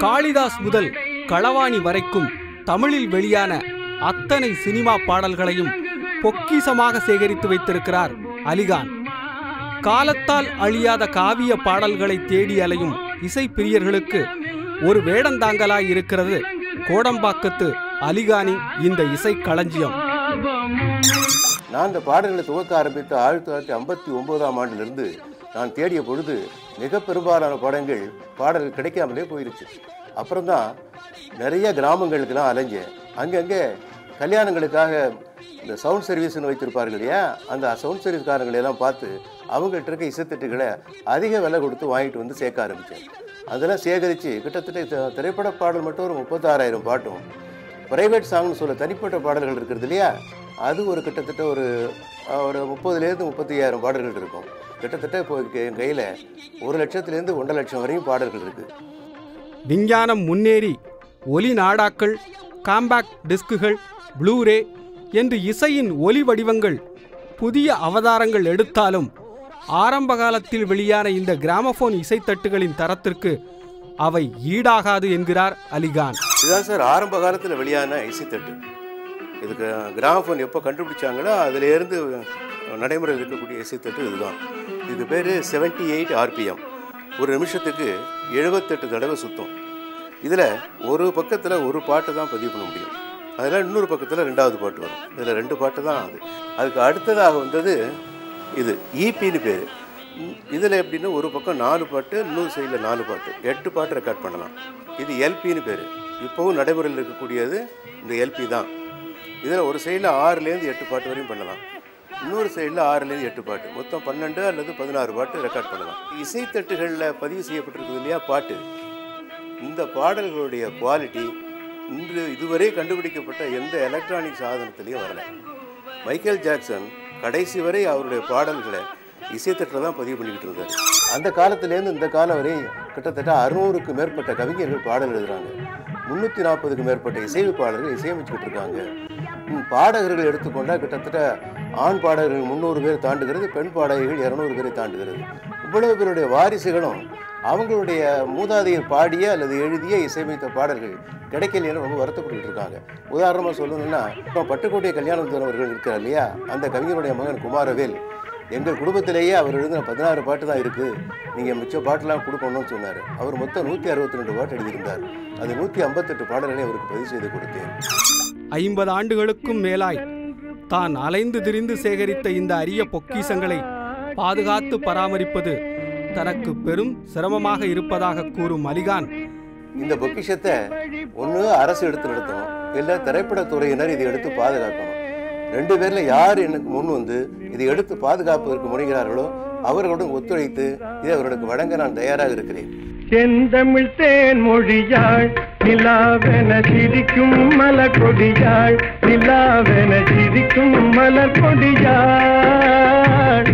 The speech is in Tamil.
காளிதாஸ் முதல் களவாணி வரைக்கும் தமிழில் வெளியான அத்தனை சினிமா பாடல்களையும் பொக்கிசமாக சேகரித்து வைத்திருக்கிறார் அலிகான். காலத்தால் அழியாத காவிய பாடல்களை தேடி அலையும் இசை பிரியர்களுக்கு ஒரு வேடந்தாங்கலாய் இருக்கிறது கோடம்பாக்கத்து அலிகானின் இந்த இசை களஞ்சியம். நான் இந்த பாடல்களை துவக்க ஆரம்பித்த 1959ஆம் ஆண்டிலிருந்து நான் தேடிய பொழுது மிக பெரும்பாலான பாடல்கள் கிடைக்காமலே போயிருச்சு. அப்புறம்தான் நிறைய கிராமங்களுக்கெல்லாம் அலைஞ்சேன். அங்கங்கே கல்யாணங்களுக்காக இந்த சவுண்ட் சர்வீஸ்னு வைத்திருப்பார்கள் இல்லையா, அந்த சவுண்ட் சர்வீஸ்காரங்களெல்லாம் பார்த்து அவங்கள்ட்ட இருக்க இசைத்தட்டுகளை அதிக விலை கொடுத்து வாங்கிட்டு வந்து சேர்க்க ஆரம்பித்தேன். அதெல்லாம் சேகரித்து கிட்டத்தட்ட திரைப்பட பாடல் மட்டும் ஒரு 36,000 பாட்டும், ப்ரைவேட் சாங்னு சொல்ல தனிப்பட்ட பாடல்கள் இருக்கிறது இல்லையா, அது ஒரு கிட்டத்தட்ட ஒரு 30,000 35,000 பாடல்கள் இருக்கும். கிட்டத்தட்ட இப்போ என் கையில் 1 லட்சத்துலேருந்து 1.5 லட்சம் வரையும் பாடல்கள் இருக்குது. விஞ்ஞானம் முன்னேறி ஒலி நாடாக்கள், காம்பேக்ட் டிஸ்குகள், ப்ளூரே என்று இசையின் ஒலி வடிவங்கள் புதிய அவதாரங்கள் எடுத்தாலும் ஆரம்ப காலத்தில் வெளியான இந்த கிராமபோன் இசைத்தட்டுகளின் தரத்திற்கு அவை ஈடாகாது என்கிறார் அலிகான். இதுதான் சார் ஆரம்ப காலத்தில் வெளியான இசைத்தட்டு. இதுக்கு கிராமபோன் எப்போ கண்டுபிடிச்சாங்களோ அதிலேருந்து நடைமுறையில் இருக்கக்கூடிய இசைத்தட்டு இதுதான். இதுக்கு பேர் 78 RPM. ஒரு நிமிஷத்துக்கு 78 தடவை சுத்தம். இதில் ஒரு பக்கத்தில் ஒரு பாட்டு தான் பதிவு பண்ண முடியும். அதில் இன்னொரு பக்கத்தில் 2வது பாட்டு வரும். இதில் 2 பாட்டு தான் அதுக்கு அடுத்ததாக வந்தது இது ஈபின்னு பேர். இதில் எப்படின்னா ஒரு பக்கம் 4 பாட்டு, இன்னொரு சைடில் 4 பாட்டு, 8 பாட்டு ரெக்கார்ட் பண்ணலாம். இது எல்பின்னு பேர். இப்போவும் நடைமுறையில் இருக்கக்கூடியது இந்த எல்பி தான். இதில் ஒரு சைடில் 6லேருந்து 8 பாட்டு வரையும் பண்ணலாம், இன்னொரு சைடில் 6லேருந்து 8 பாட்டு, மொத்தம் 12 அல்லது 16 பாட்டு ரெக்கார்ட் பண்ணலாம். இசைத்தட்டுகளில் பதிவு செய்யப்பட்டிருக்குது இல்லையா பாட்டு, இந்த பாடல்களுடைய குவாலிட்டி இதுவரை கண்டுபிடிக்கப்பட்ட எந்த எலக்ட்ரானிக் சாதனத்திலையும் வரல. மைக்கேல் ஜாக்சன் கடைசி வரை அவருடைய பாடல்களை இசைத்தட்டில் தான் பதிவு பண்ணிக்கிட்டு இருந்தார். அந்த காலத்திலேருந்து இந்த காலம் வரை கிட்டத்தட்ட 600க்கு மேற்பட்ட கவிஞர்கள் பாடல் எழுதுகிறாங்க. 340க்கு மேற்பட்ட இசையமைப்பாளர்கள் இசையமைச்சுக்கிட்டு இருக்காங்க. பாடகர்கள் எடுத்துக்கொண்டால் கிட்டத்தட்ட ஆண் பாடகர்கள் 300 பேர் தாண்டுகிறது, பெண் பாடகர்கள் 200 பேரை தாண்டுகிறது. இவ்வளவு பேருடைய வாரிசுகளும் அவங்களுடைய மூதாதையர் பாடிய அல்லது எழுதிய இசையமைத்த பாடல்கள் கிடைக்கலைன்னு ரொம்ப வருத்தப்பட்டு இருக்காங்க. உதாரணமாக சொல்லணும்னா, இப்போ பட்டுக்கோட்டை கல்யாணம் அவர்கள் இருக்கிறார் இல்லையா, அந்த கவிஞருடைய மகன் குமாரவேல் எங்கள் குடும்பத்திலேயே அவர் எழுதின 16 பாட்டு தான் இருக்குது, நீங்கள் மிச்ச பாட்டெலாம் கொடுக்கணும்னு சொன்னார். அவர் மொத்தம் 162 பாட்டு எழுதியிருந்தார். அது 158 பாடல்களை அவருக்கு பதிவு செய்து கொடுத்தேன். 50 ஆண்டுகளுக்கும் மேலாய் தான் அலைந்து திரிந்து சேகரித்த இந்த அரிய பொக்கிஷங்களை பாதுகாத்து பராமரிப்பது தனக்கு பெரும் சிரமமாக இருப்பதாக கூறும் அலிகான், இந்த பொக்கிஷத்தை ஒன்று அரசு எடுத்து நடத்தணும், இல்லை திரைப்படத்துறையினர் இதை எடுத்து பாதுகாக்கணும். 2 பேரில் யார் எனக்கு முன் வந்து இதை எடுத்து பாதுகாப்பதற்கு முனைகிறார்களோ அவர்களுடன் ஒத்துழைத்து இதை அவர்களுக்கு வழங்க நான் தயாராக இருக்கிறேன். செந்தமிழ் தேன் மொழியாள் நிலாவென சிரிக்கும் மலர் கொடியாள், நிலாவென சிரிக்கும் மலர் கொடியாள்.